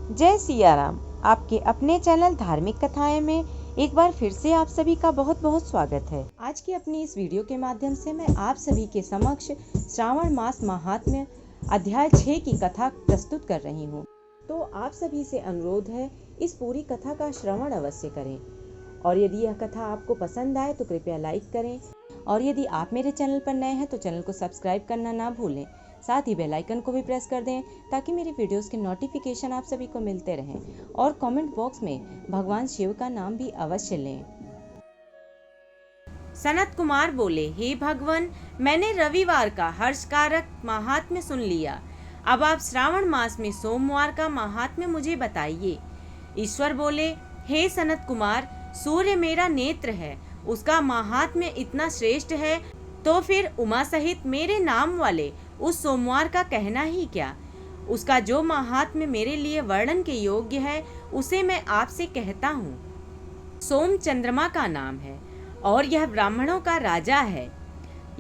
जय सिया राम। आपके अपने चैनल धार्मिक कथाएं में एक बार फिर से आप सभी का बहुत बहुत स्वागत है। आज की अपनी इस वीडियो के माध्यम से मैं आप सभी के समक्ष श्रावण मास महात्म्य अध्याय 6 की कथा प्रस्तुत कर रही हूँ। तो आप सभी से अनुरोध है, इस पूरी कथा का श्रवण अवश्य करें और यदि यह कथा आपको पसंद आए तो कृपया लाइक करें और यदि आप मेरे चैनल पर नए हैं तो चैनल को सब्सक्राइब करना ना भूलें। साथ ही बेल आइकन को भी प्रेस कर दें ताकि मेरी वीडियोस के नोटिफिकेशन आप सभी को मिलते रहें और कमेंट बॉक्स में भगवान शिव का नाम भी अवश्य लें। सनत कुमार बोले, हे भगवान, मैंने रविवार का हर्षकारक महात्म्य सुन लिया। अब आप श्रावण मास में सोमवार का महात्म्य मुझे बताइए। ईश्वर बोले, हे सनत कुमार, सूर्य मेरा नेत्र है, उसका महात्म्य इतना श्रेष्ठ है तो फिर उमा सहित मेरे नाम वाले उस सोमवार का कहना ही क्या। उसका जो महात्म्य मेरे लिए वर्णन के योग्य है उसे मैं आपसे कहता हूँ। सोम चंद्रमा का नाम है और यह ब्राह्मणों का राजा है।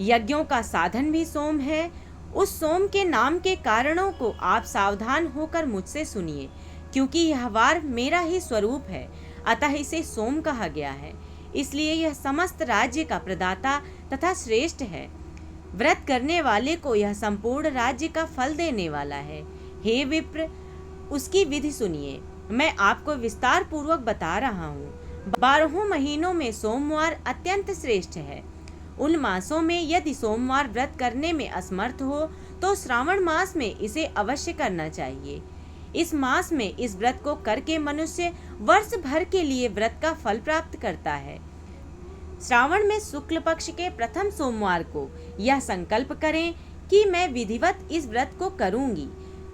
यज्ञों का साधन भी सोम है। उस सोम के नाम के कारणों को आप सावधान होकर मुझसे सुनिए, क्योंकि यह वार मेरा ही स्वरूप है, अतः इसे सोम कहा गया है। इसलिए यह समस्त राज्य का प्रदाता तथा श्रेष्ठ है। व्रत करने वाले को यह संपूर्ण राज्य का फल देने वाला है। हे विप्र, उसकी विधि सुनिए। मैं आपको विस्तार पूर्वक बता रहा हूँ। 12 महीनों में सोमवार अत्यंत श्रेष्ठ है। उन मासों में यदि सोमवार व्रत करने में असमर्थ हो तो श्रावण मास में इसे अवश्य करना चाहिए। इस मास में इस व्रत को करके मनुष्य वर्ष भर के लिए व्रत का फल प्राप्त करता है। श्रावण में शुक्ल पक्ष के प्रथम सोमवार को यह संकल्प करें कि मैं विधिवत इस व्रत को करूंगी,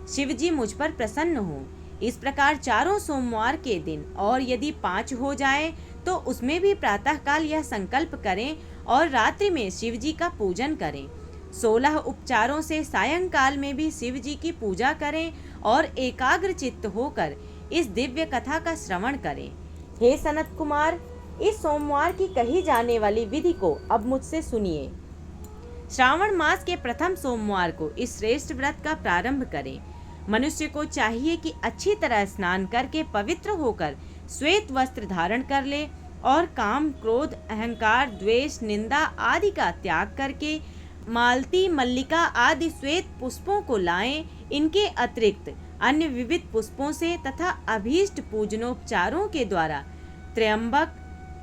शिव जी मुझ पर प्रसन्न हो। इस प्रकार चारों सोमवार के दिन और यदि 5 हो जाए तो उसमें भी प्रातः काल यह संकल्प करें और रात्रि में शिव जी का पूजन करें। 16 उपचारों से सायंकाल में भी शिव जी की पूजा करें और एकाग्र चित्त होकर इस दिव्य कथा का श्रवण करें। हे सनत कुमार, इस सोमवार की कही जाने वाली विधि को अब मुझसे सुनिए। श्रावण मास के प्रथम सोमवार को इस श्रेष्ठ व्रत का प्रारंभ करें। मनुष्य को चाहिए कि अच्छी तरह स्नान करके पवित्र होकर श्वेत वस्त्र धारण कर ले और काम, क्रोध, अहंकार, द्वेष, निंदा आदि का त्याग करके मालती, मल्लिका आदि श्वेत पुष्पों को लाएं। इनके अतिरिक्त अन्य विविध पुष्पों से तथा अभीष्ट पूजनोपचारों के द्वारा त्र्यंबक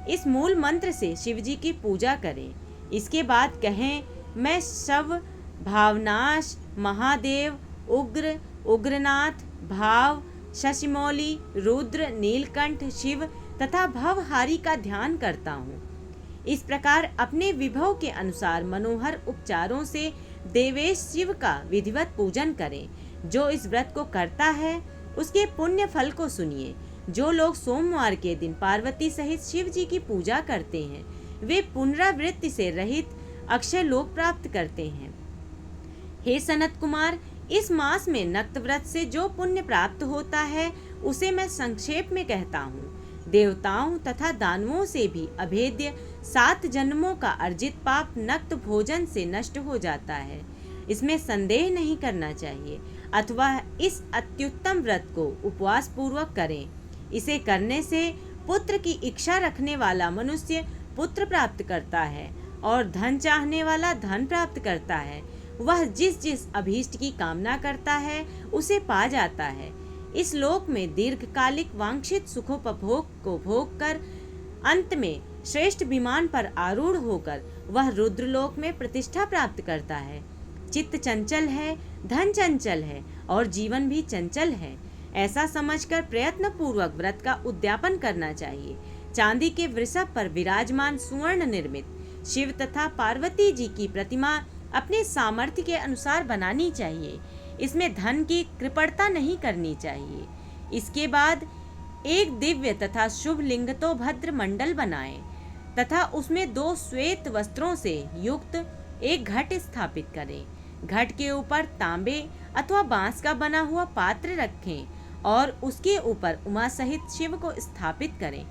इस मूल मंत्र से शिव जी की पूजा करें। इसके बाद कहें, मैं शव, भावनाश, महादेव, उग्र, उग्रनाथ, भाव, शशिमौली, रुद्र, नीलकंठ, शिव तथा भवहारी का ध्यान करता हूँ। इस प्रकार अपने विभव के अनुसार मनोहर उपचारों से देवेश शिव का विधिवत पूजन करें। जो इस व्रत को करता है उसके पुण्य फल को सुनिए। जो लोग सोमवार के दिन पार्वती सहित शिव जी की पूजा करते हैं वे पुनरावृत्ति से रहित अक्षय लोक प्राप्त करते हैं। हे सनत कुमार, इस मास में नक्त व्रत से जो पुण्य प्राप्त होता है उसे मैं संक्षेप में कहता हूँ। देवताओं तथा दानवों से भी अभेद्य 7 जन्मों का अर्जित पाप नक्त भोजन से नष्ट हो जाता है, इसमें संदेह नहीं करना चाहिए। अथवा इस अत्युत्तम व्रत को उपवास पूर्वक करें। इसे करने से पुत्र की इच्छा रखने वाला मनुष्य पुत्र प्राप्त करता है और धन चाहने वाला धन प्राप्त करता है। वह जिस जिस अभीष्ट की कामना करता है उसे पा जाता है। इस लोक में दीर्घकालिक वांछित सुखोपभोग को भोग कर अंत में श्रेष्ठ विमान पर आरूढ़ होकर वह रुद्रलोक में प्रतिष्ठा प्राप्त करता है। चित्त चंचल है, धन चंचल है और जीवन भी चंचल है, ऐसा समझकर प्रयत्न पूर्वक व्रत का उद्यापन करना चाहिए। चांदी के वृषभ पर विराजमान सुवर्ण निर्मित शिव तथा पार्वती जी की प्रतिमा अपने सामर्थ्य के अनुसार बनानी चाहिए। इसमें धन की कृपणता नहीं करनी चाहिए। इसके बाद एक दिव्य तथा शुभ लिंग तो भद्र मंडल बनाएं तथा उसमें 2 श्वेत वस्त्रों से युक्त एक घट स्थापित करें। घट के ऊपर तांबे अथवा बांस का बना हुआ पात्र रखें और उसके ऊपर उमा सहित शिव को स्थापित करें।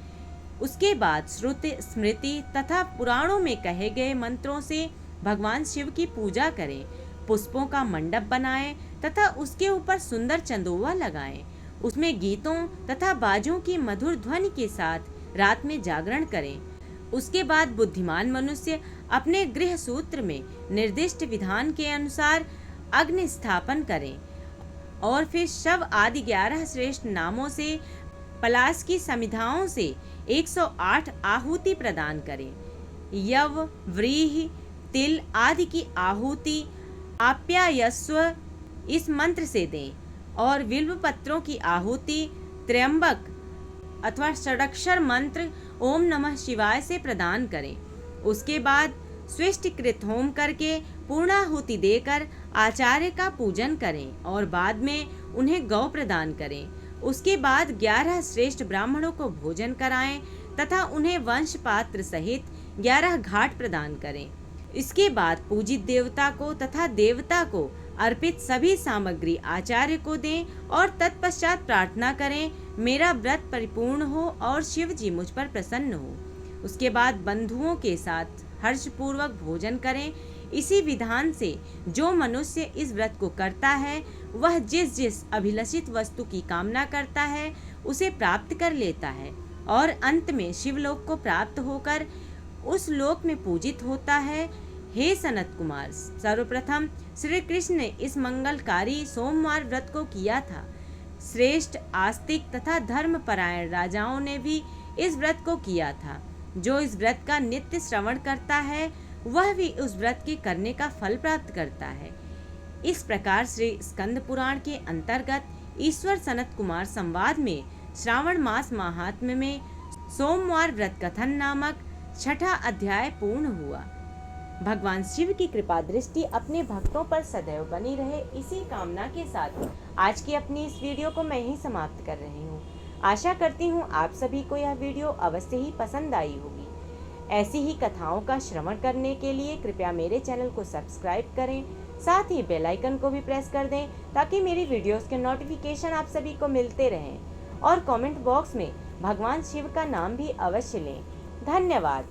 उसके बाद श्रुति, स्मृति तथा पुराणों में कहे गए मंत्रों से भगवान शिव की पूजा करें। पुष्पों का मंडप बनाएं तथा उसके ऊपर सुंदर चंदोवा लगाएं। उसमें गीतों तथा बाजों की मधुर ध्वनि के साथ रात में जागरण करें। उसके बाद बुद्धिमान मनुष्य अपने गृह सूत्र में निर्दिष्ट विधान के अनुसार अग्नि स्थापन करें और फिर शव आदि 11 श्रेष्ठ नामों से पलाश की समिधाओं से 108 आहुति प्रदान करें। यव, व्रीहि, तिल आदि की आहुति आप्यायस्व इस मंत्र से दें और बिल्व पत्रों की आहुति त्र्यंबक अथवा षडक्षर मंत्र ओम नमः शिवाय से प्रदान करें। उसके बाद स्विष्टिकृत होम करके पूर्णाहुति देकर आचार्य का पूजन करें और बाद में उन्हें गौ प्रदान करें। उसके बाद 11 श्रेष्ठ ब्राह्मणों को भोजन कराएं तथा उन्हें वंश पात्र सहित 11 घाट प्रदान करें। इसके बाद पूजित देवता को तथा देवता को अर्पित सभी सामग्री आचार्य को दें और तत्पश्चात प्रार्थना करें, मेरा व्रत परिपूर्ण हो और शिव जी मुझ पर प्रसन्न हो। उसके बाद बंधुओं के साथ हर्षपूर्वक भोजन करें। इसी विधान से जो मनुष्य इस व्रत को करता है वह जिस जिस अभिलषित वस्तु की कामना करता है उसे प्राप्त कर लेता है और अंत में शिवलोक को प्राप्त होकर उस लोक में पूजित होता है। हे सनत कुमार, सर्वप्रथम श्री कृष्ण ने इस मंगलकारी सोमवार व्रत को किया था। श्रेष्ठ आस्तिक तथा धर्मपरायण राजाओं ने भी इस व्रत को किया था। जो इस व्रत का नित्य श्रवण करता है वह भी उस व्रत के करने का फल प्राप्त करता है। इस प्रकार श्री स्कंद पुराण के अंतर्गत ईश्वर सनत कुमार संवाद में श्रावण मास महात्म्य में सोमवार व्रत कथन नामक 6ठा अध्याय पूर्ण हुआ। भगवान शिव की कृपा दृष्टि अपने भक्तों पर सदैव बनी रहे, इसी कामना के साथ आज की अपनी इस वीडियो को मैं ही समाप्त कर रही हूँ। आशा करती हूँ आप सभी को यह वीडियो अवश्य ही पसंद आई होगी। ऐसी ही कथाओं का श्रवण करने के लिए कृपया मेरे चैनल को सब्सक्राइब करें, साथ ही बेल आइकन को भी प्रेस कर दें ताकि मेरी वीडियोस के नोटिफिकेशन आप सभी को मिलते रहें और कमेंट बॉक्स में भगवान शिव का नाम भी अवश्य लें। धन्यवाद।